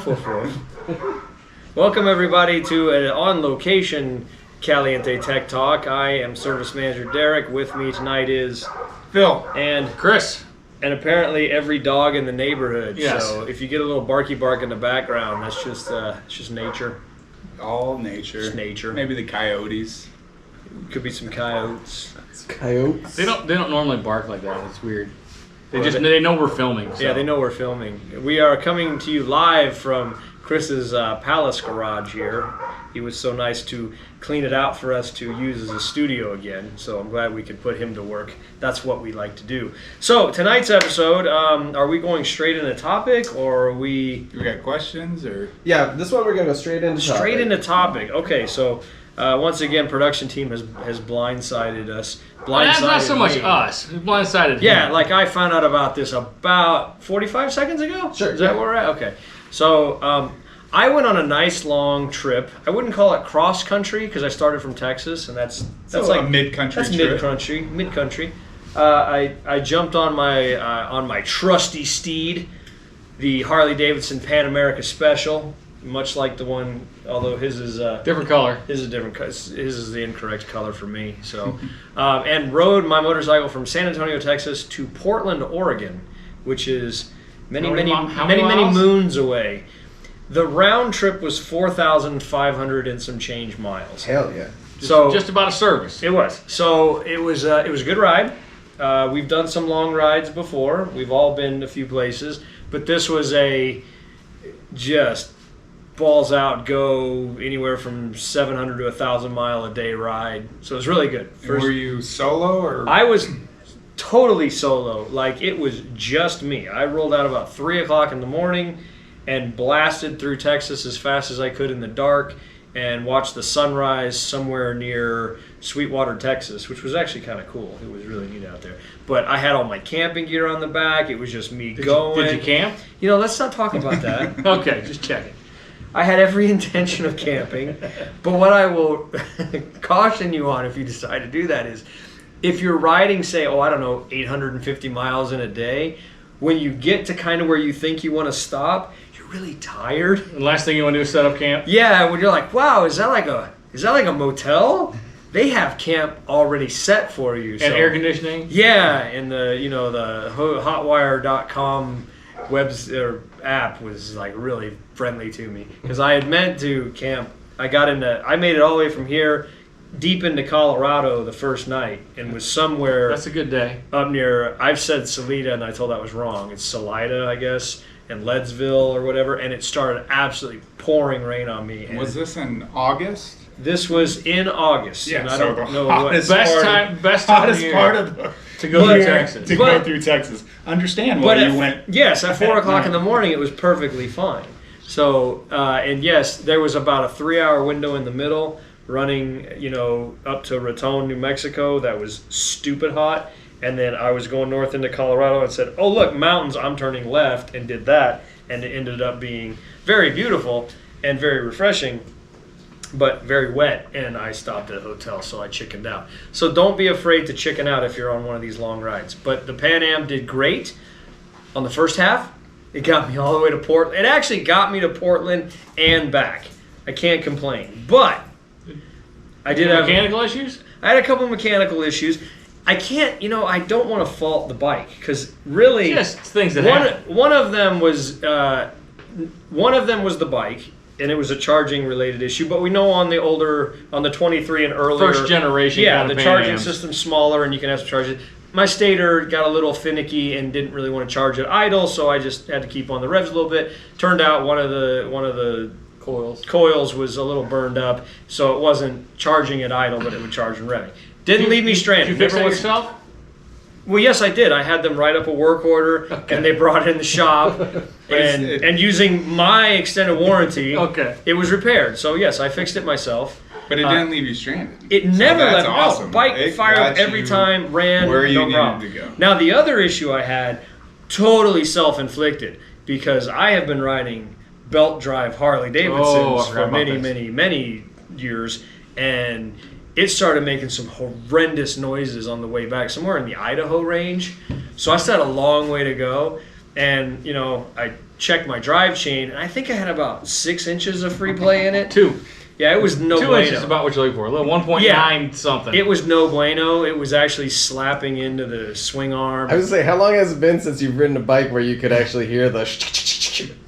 Woof, woof, woof. Welcome, everybody, to an on-location Caliente Tech Talk. I am Service Manager Derek. With me tonight is Phil and Chris. And apparently every dog in the neighborhood. Yes. So if you get a little barky bark in the background, that's just nature. All nature. It's nature. Maybe the coyotes. Could be some coyotes. Coyotes? They don't normally bark like that. It's weird. They know we're filming. So. Yeah, they know we're filming. We are coming to you live from Chris's Palace garage here. He was so nice to clean it out for us to use as a studio again. So I'm glad we could put him to work. That's what we like to do. So tonight's episode, are we going straight into topic or are we... We got questions or... Yeah, this one we're going to go straight into topic. Straight into topic. Okay, so once again, production team has blindsided us. That's not so much us. It's blindsided. Yeah, him. like I found out about this about 45 seconds ago. Sure. Is that where we're at? Okay. So I went on a nice long trip. I wouldn't call it cross country because I started from Texas, and that's like a mid-country That's trip. mid-country. I jumped on my trusty steed, the Harley-Davidson Pan America Special. Much like the one, although his is different color. His is different. His is the incorrect color for me. So, and rode my motorcycle from San Antonio, Texas, to Portland, Oregon, which is many moons away. The round trip was 4,500 and some change miles. Hell yeah! Just about a service. It was. So it was a good ride. We've done some long rides before. We've all been a few places, but this was a just balls out, go anywhere from 700 to 1,000 mile a day ride. So it was really good. Were you solo or? I was totally solo. Like it was just me. I rolled out about 3 o'clock in the morning and blasted through Texas as fast as I could in the dark and watched the sunrise somewhere near Sweetwater, Texas, which was actually kind of cool. It was really neat out there. But I had all my camping gear on the back. It was just me going. Did you camp? You know, let's not talk about that. Okay, just checking. I had every intention of camping, but what I will caution you on if you decide to do that is if you're riding, say, 850 miles in a day, when you get to kind of where you think you want to stop, you're really tired. The last thing you want to do is set up camp? Yeah, when you're like, wow, is that like a motel? They have camp already set for you. And air conditioning? Yeah, and the hotwire.com app was like really friendly to me because I had meant to camp. I made it all the way from here deep into Colorado the first night and was somewhere. That's a good day. Up near, I've said Salida and I told that was wrong. It's Salida, I guess, and Leadsville or whatever, and it started absolutely pouring rain on me. Was this in August? This was in August. Yeah, and I so don't the know hottest best time of year to go through Texas. Go through Texas. Understand why you went. Yes, at 4 o'clock in the morning, it was perfectly fine. So, and yes, there was about a 3-hour window in the middle running, up to Raton, New Mexico. That was stupid hot. And then I was going north into Colorado and said, oh, look, mountains, I'm turning left, and did that. And it ended up being very beautiful and very refreshing, but very wet, and I stopped at a hotel, so I chickened out. So don't be afraid to chicken out if you're on one of these long rides. But the Pan Am did great on the first half. It got me all the way to Portland. It actually got me to Portland and back. I can't complain. But I did have mechanical issues? I had a couple mechanical issues. I can't, I don't want to fault the bike because really, just things that happen. One of them was the bike. And it was a charging related issue, but we know on the 23 and earlier, first generation, the charging system's smaller and you can have to charge it. My stator got a little finicky and didn't really want to charge it idle, so I just had to keep on the revs a little bit. Turned out one of the coils was a little burned up, so it wasn't charging it idle, but it would charge and revving. Didn't leave me stranded. Did you fix it yourself? Well, yes, I did. I had them write up a work order, and they brought it in the shop, and using my extended warranty, it was repaired. So, yes, I fixed it myself. But it didn't leave you stranded. It never left. Awesome. No, bike fired up every time, ran, where you no problem. needed to go. Now, the other issue I had, totally self-inflicted, because I have been riding belt drive Harley-Davidsons for many years, and it started making some horrendous noises on the way back, somewhere in the Idaho range. So I still had a long way to go. And, checked my drive chain, and I think I had about 6 inches of free play in it. 2. Yeah, it was no 2 bueno. inches is about what you're looking for. A little 1.9 something. It was no bueno. It was actually slapping into the swing arm. I was gonna say, how long has it been since you've ridden a bike where you could actually hear the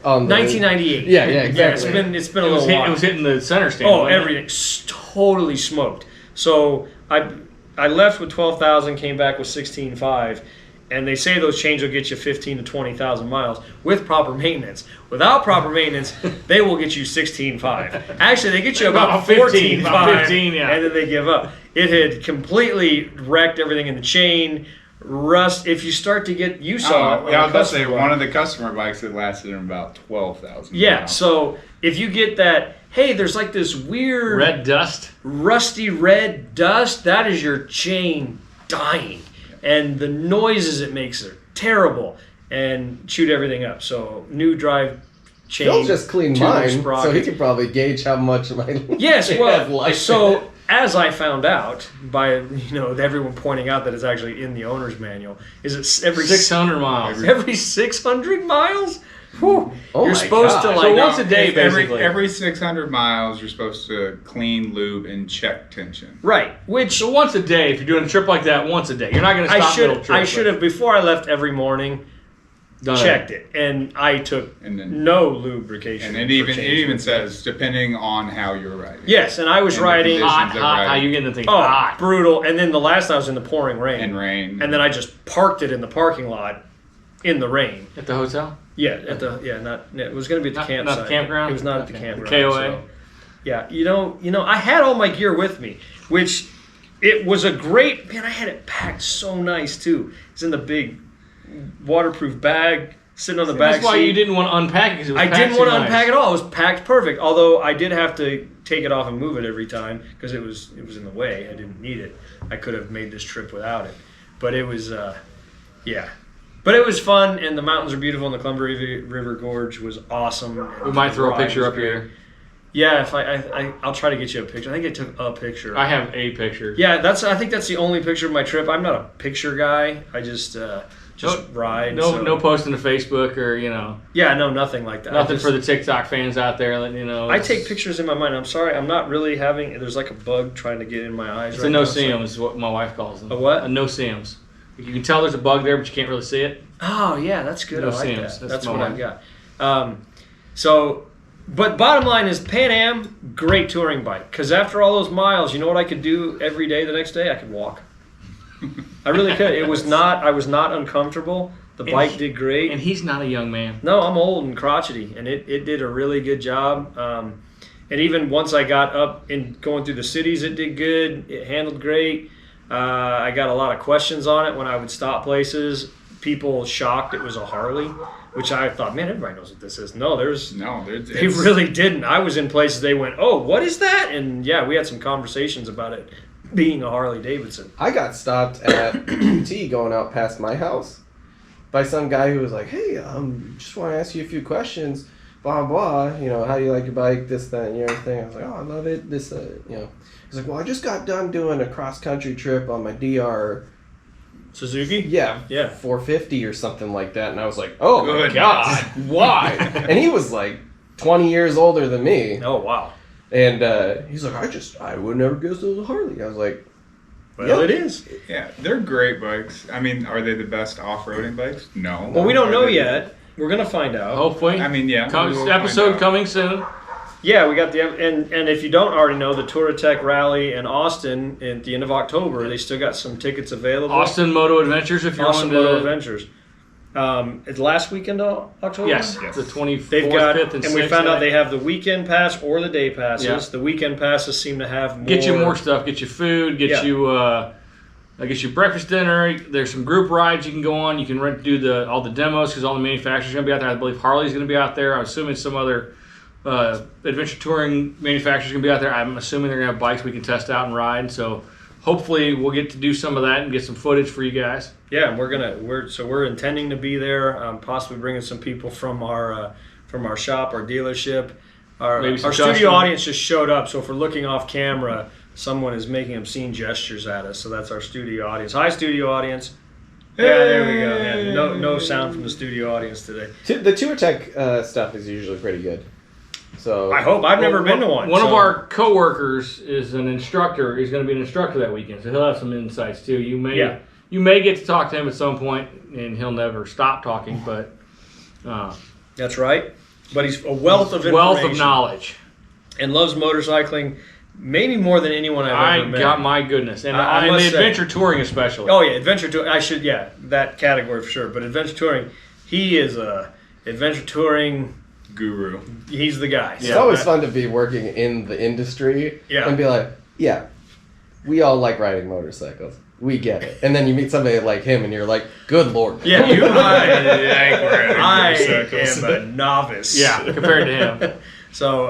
on the 1998. Yeah, exactly. Yeah, it's been a little while. It was hitting the center stand. Oh, wasn't it? everything totally smoked. So I left with 12,000, came back with 16.5, and they say those chains will get you 15 to 20,000 miles with proper maintenance. Without proper maintenance, they will get you 16.5. Actually, they get you about 14.5, about 15, yeah. and then they give up. It had completely wrecked everything in the chain. Rust. If you start to get, you saw. I was about to say one of the customer bikes that lasted in about 12,000. Yeah. miles. So if you get that, hey, there's like this weird Red dust. rusty red dust. That is your chain dying, and the noises it makes are terrible and chewed everything up. So new drive chain. Phil just cleaned tuner mine, so sprocket. he can probably gauge how much my Yes, well, life so as I found out by everyone pointing out that it's actually in the owner's manual, is it every 600 miles. every 600 miles? Whew, Oh you're my supposed to gosh. like So once a day, basically. Every 600 miles, you're supposed to clean, lube, and check tension. right, which So once a day, if you're doing a trip like that, once a day, you're not going to stop middle trip. I should have before I left every morning done checked it, and I took And then- no lubrication. And for it chains. even says, depending on how you're riding. Yes, and I was And the riding conditions. Hot, of hot. How riding. you getting the thing oh hot? brutal, and then the last time I was in the pouring rain, And rain. and then I just parked it in the parking lot in the rain. At the hotel? Yeah, it was going to be at the Not campsite. the campground? It was not at the Okay. campground. KOA? So, yeah, I had all my gear with me, which it was a great, man, I had it packed so nice too. It's in the big waterproof bag sitting on the back That's why seat. you didn't want to unpack it, because it was I packed didn't want too to nice. unpack it all. It was packed perfect. Although I did have to take it off and move it every time because it was in the way. I didn't need it. I could have made this trip without it. But it was, yeah. But it was fun, and the mountains are beautiful, and the Columbia River Gorge was awesome. We might throw a The ride picture was up great. here. Yeah, if I'll try to get you a picture. I think I took a picture. I have a picture. Yeah, I think that's the only picture of my trip. I'm not a picture guy. I just ride. No posting to Facebook or, Yeah, no, nothing like that. nothing for the TikTok fans out there. I take pictures in my mind. I'm sorry, I'm not really having. There's like a bug trying to get in my eyes. It's right a now, no-seum is what my wife calls them. A what? A no-seums. You can tell there's a bug there, but you can't really see it. Oh yeah, that's good. I like No-seums. that. That's That's my what one. I've got. But bottom line is Pan Am, great touring bike. Because after all those miles, you know what I could do every day the next day? I could walk. I really could. I was not uncomfortable. The bike did great. And he's not a young man. No, I'm old and crotchety, and it did a really good job. And even once I got up and going through the cities, it did good. It handled great. I got a lot of questions on it when I would stop places. People shocked it was a Harley, which I thought, man, everybody knows what this is. No, they really didn't. I was in places they went, oh, what is that? And yeah, we had some conversations about it being a Harley-Davidson. I got stopped at UT going out past my house by some guy who was like, hey, just want to ask you a few questions, blah, blah, how do you like your bike, this, that, and everything. I was like, oh, I love it, this, He's like, well, I just got done doing a cross-country trip on my DR. Suzuki? Yeah, 450 or something like that. And I was like, oh, my God, why? And he was like 20 years older than me. Oh, wow. And he's like, I would never guess it was a Harley. I was like, well, it is. Yeah, they're great bikes. I mean, are they the best off-roading bikes? No. Well, we don't know Are they- yet. We're going to find out. Hopefully. I mean, yeah. we will find Episode out. coming soon. Yeah, we got and if you don't already know, the Touratech Rally in Austin at the end of October, they still got some tickets available. Austin Moto Adventures, if you're Austin on Moto the... Adventures. It's last weekend of October? Yes, Yes. the 24th, They've got, 5th, and 6th. and we found out they have the weekend pass or the day passes. Yeah. The weekend passes seem to have more. Get you more stuff. Get you food. Get Yeah. you breakfast, dinner. There's some group rides you can go on. You can do all the demos because all the manufacturers are going to be out there. I believe Harley's going to be out there. I'm assuming some other adventure touring manufacturers are going to be out there. I'm assuming they're going to have bikes we can test out and ride. So hopefully we'll get to do some of that and get some footage for you guys. Yeah, and we're intending to be there. Possibly bringing some people from our shop, our dealership. Our Maybe some studio custom- audience just showed up, so if we're looking off camera, someone is making obscene gestures at us. So that's our studio audience. Hi, studio audience. Yeah, there we go. Yeah, no sound from the studio audience today. The Tour Tech stuff is usually pretty good. So I hope. I've never been to one. One of our coworkers is an instructor. He's going to be an instructor that weekend, so he'll have some insights too. You may get to talk to him at some point, and he'll never stop talking. But That's right. But he's a wealth of information. Wealth of knowledge. And loves motorcycling maybe more than anyone I've ever met. My goodness. And I the must adventure touring especially. Oh, yeah, adventure touring. That category for sure. But adventure touring, he is a adventure touring guru. He's the guy. It's always fun to be working in the industry and be like, yeah, we all like riding motorcycles. We get it. And then you meet somebody like him and you're like, good Lord. Yeah, I motorcycles. am a novice. Yeah, compared to him. So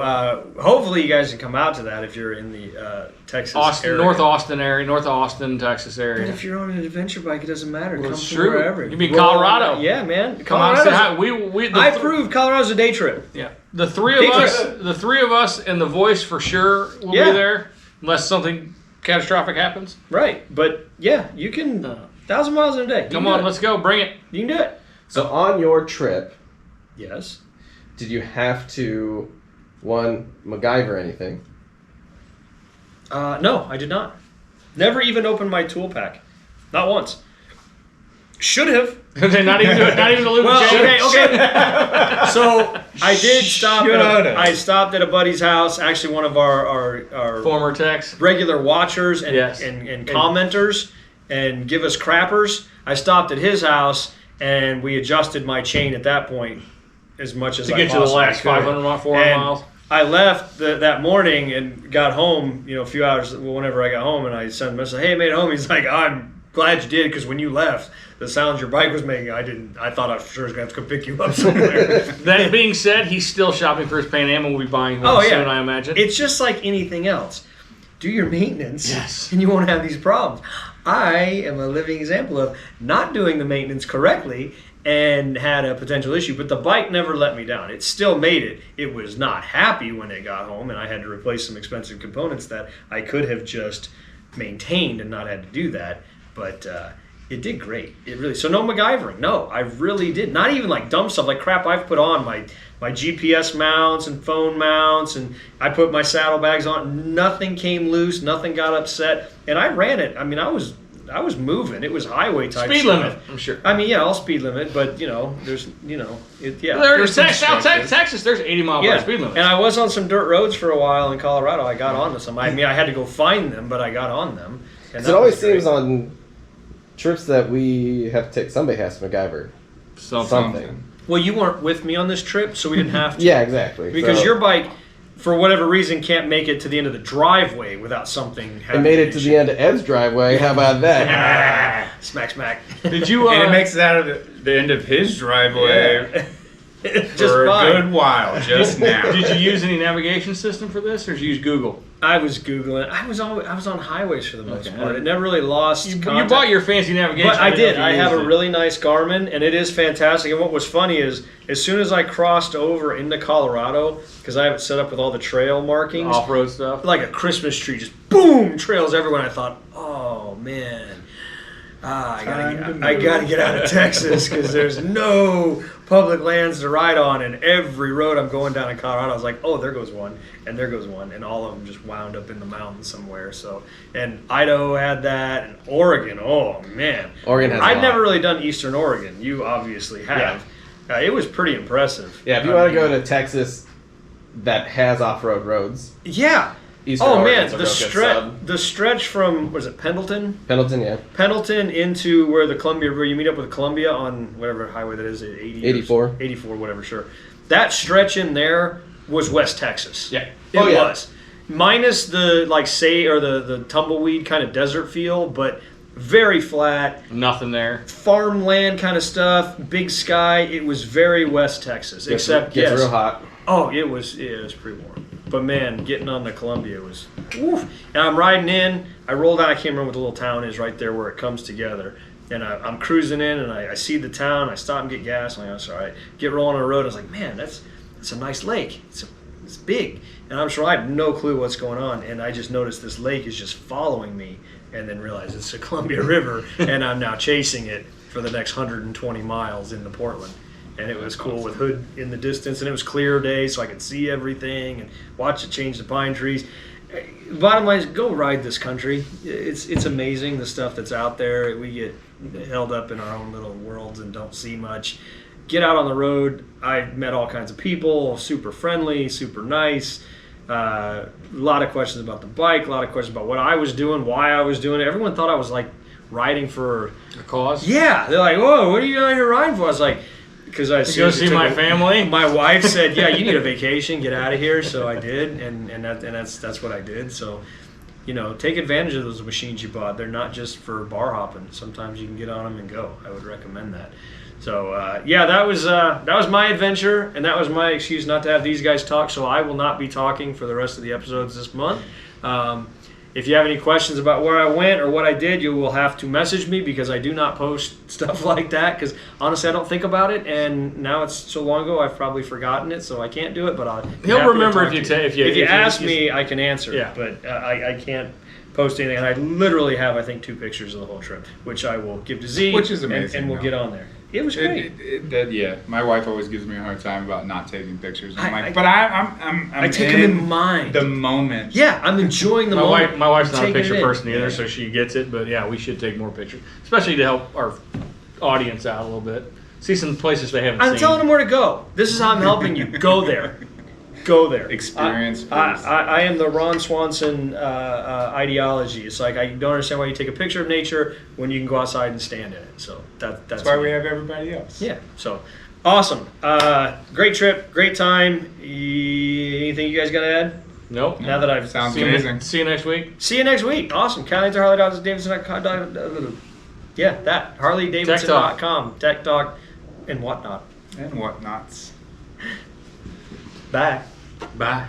hopefully you guys can come out to that if you're in the Texas area. North Austin, Texas area. But if you're on an adventure bike, it doesn't matter. Well, come it's from true. wherever. You mean Colorado? Yeah, man. Come on, say hi. I proved Colorado's a day trip. Yeah, the three of us, and the voice for sure will be there, unless something catastrophic happens. Right, but yeah, you can 1,000 miles in a day. Come on, let's go, bring it. You can do it. So on your trip, yes, did you have to MacGyver anything? No, I did not. Never even opened my tool pack. Not once. Should have. not even the lubrication. Well, okay. So I did stop. I stopped at a buddy's house. Actually, one of our former techs, regular watchers and commenters, and give us crappers. I stopped at his house and we adjusted my chain at that point as much as to get to the last 500 miles, 400 miles. I left that morning and got home, a few hours, whenever I got home, and I sent a message, hey, I made it home. He's like, I'm glad you did, because when you left, the sounds your bike was making, I thought I for sure was going to have to come pick you up somewhere. That being said, he's still shopping for his Pan Am and will be buying one soon, I imagine. It's just like anything else. Do your maintenance, yes, and you won't have these problems. I am a living example of not doing the maintenance correctly and had a potential issue, but the bike never let me down. It still made it. It was not happy when it got home, and I had to replace some expensive components that I could have just maintained and not had to do that. But it did great. It really. So no MacGyvering. No, I really did. Not even like dumb stuff like crap I've put on my GPS mounts and phone mounts, and I put my saddlebags on. Nothing came loose. Nothing got upset, and I ran it. I mean, I was moving. It was highway type speed stuff. limit, I'm sure. I mean, yeah, I'll speed limit, but there's, There's South Texas. There's 80 mile per speed limit. And I was on some dirt roads for a while in Colorado. I got onto some. I mean, I had to go find them, but I got on them. And it always seems on trips that we have to take, somebody has to MacGyver something. Well, you weren't with me on this trip, so we didn't have to. Yeah, exactly. Because your bike, for whatever reason, can't make it to the end of the driveway without something happening. It made it to the end of Ed's driveway. How about that? Smack, smack. Did you? And it makes it out of the end of his driveway just for fine. a good while, just now. Did you use any navigation system for this, or did you use Google? I was Googling. I was on highways for the most part. It never really lost You contact. bought your fancy navigation. But I did. I have a really nice Garmin, and it is fantastic. And what was funny is, as soon as I crossed over into Colorado, because I have it set up with all the trail markings, off-road stuff, like a Christmas tree, just boom, trails everywhere. And I thought, oh man, I gotta get out of Texas because there's no public lands to ride on, and every road I'm going down in Colorado, I was like, oh, there goes one, and there goes one, and all of them just wound up in the mountains somewhere. So, and Idaho had that, and Oregon, oh man, Oregon has. I've never really done Eastern Oregon. You obviously have. Yeah. It was pretty impressive. Yeah, if you want to go to Texas that has off-road roads. Yeah. Eastern man, Oregon's the stretch from, was it Pendleton? Pendleton, yeah. Pendleton into where you meet up with Columbia on whatever highway that is, 84. 84, whatever, sure. That stretch in there was West Texas. Yeah. It was. Minus the, the tumbleweed kind of desert feel, but very flat. Nothing there. Farmland kind of stuff, big sky. It was very West Texas. Gets real hot. Oh, it was pretty warm. But man, getting on the Columbia was woof. And I'm riding in. I rolled out. I can't remember what the little town is right there where it comes together. And I'm cruising in, and I see the town. I stop and get gas. I'm like, that's all right. Get rolling on the road. I was like, man, that's a nice lake. It's big. And I'm sure I have no clue what's going on. And I just noticed this lake is just following me, and then realized it's the Columbia River, and I'm now chasing it. for the next 120 miles into Portland. And it was cool with Hood in the distance, and it was clear day, so I could see everything and watch it change the pine trees. Bottom line is, go ride this country. It's amazing, the stuff that's out there. We get held up in our own little worlds and don't see much. Get out on the road. I met all kinds of people, super friendly, super nice. A lot of questions about the bike, a lot of questions about what I was doing, why I was doing it. Everyone thought I was like riding for A cause? Yeah, they're like, "Whoa, what are you out here riding for?" I was like, because I To go see my family? My wife said, "Yeah, you need a vacation. Get out of here." So I did, and that's what I did. So, take advantage of those machines you bought. They're not just for bar hopping. Sometimes you can get on them and go. I would recommend that. So that was my adventure, and that was my excuse not to have these guys talk. So I will not be talking for the rest of the episodes this month. If you have any questions about where I went or what I did, you will have to message me, because I do not post stuff like that, because honestly I don't think about it, and now it's so long ago I've probably forgotten it, so I can't do it. But He'll remember if you ask me, I can answer. Yeah. But I can't post anything, and I literally have, I think, 2 pictures of the whole trip, which I will give to Z, Which is amazing, and we'll though. get on there. It was great. Yeah, my wife always gives me a hard time about not taking pictures. I'm I like, but I'm I take them in mind. the moment. Yeah, I'm enjoying the moment. My wife's not a Taking picture it in. person either, so she gets it. But yeah, we should take more pictures, especially to help our audience out a little bit. See some places they haven't seen. I'm telling them where to go. This is how I'm helping you. Go there. Go there. Experience first. I am the Ron Swanson ideology. It's like, I don't understand why you take a picture of nature when you can go outside and stand in it. So that's why me. we have everybody else. Yeah. So awesome. Great trip. Great time. Anything you guys got to add? Nope. Now that I've Sounds See you, amazing. see you next week. See you next week. Awesome. Caliente, Harley-Davidson. Yeah, that. Harley-Davidson.com. Tech Talk and whatnot. And whatnots. Bye. Bye.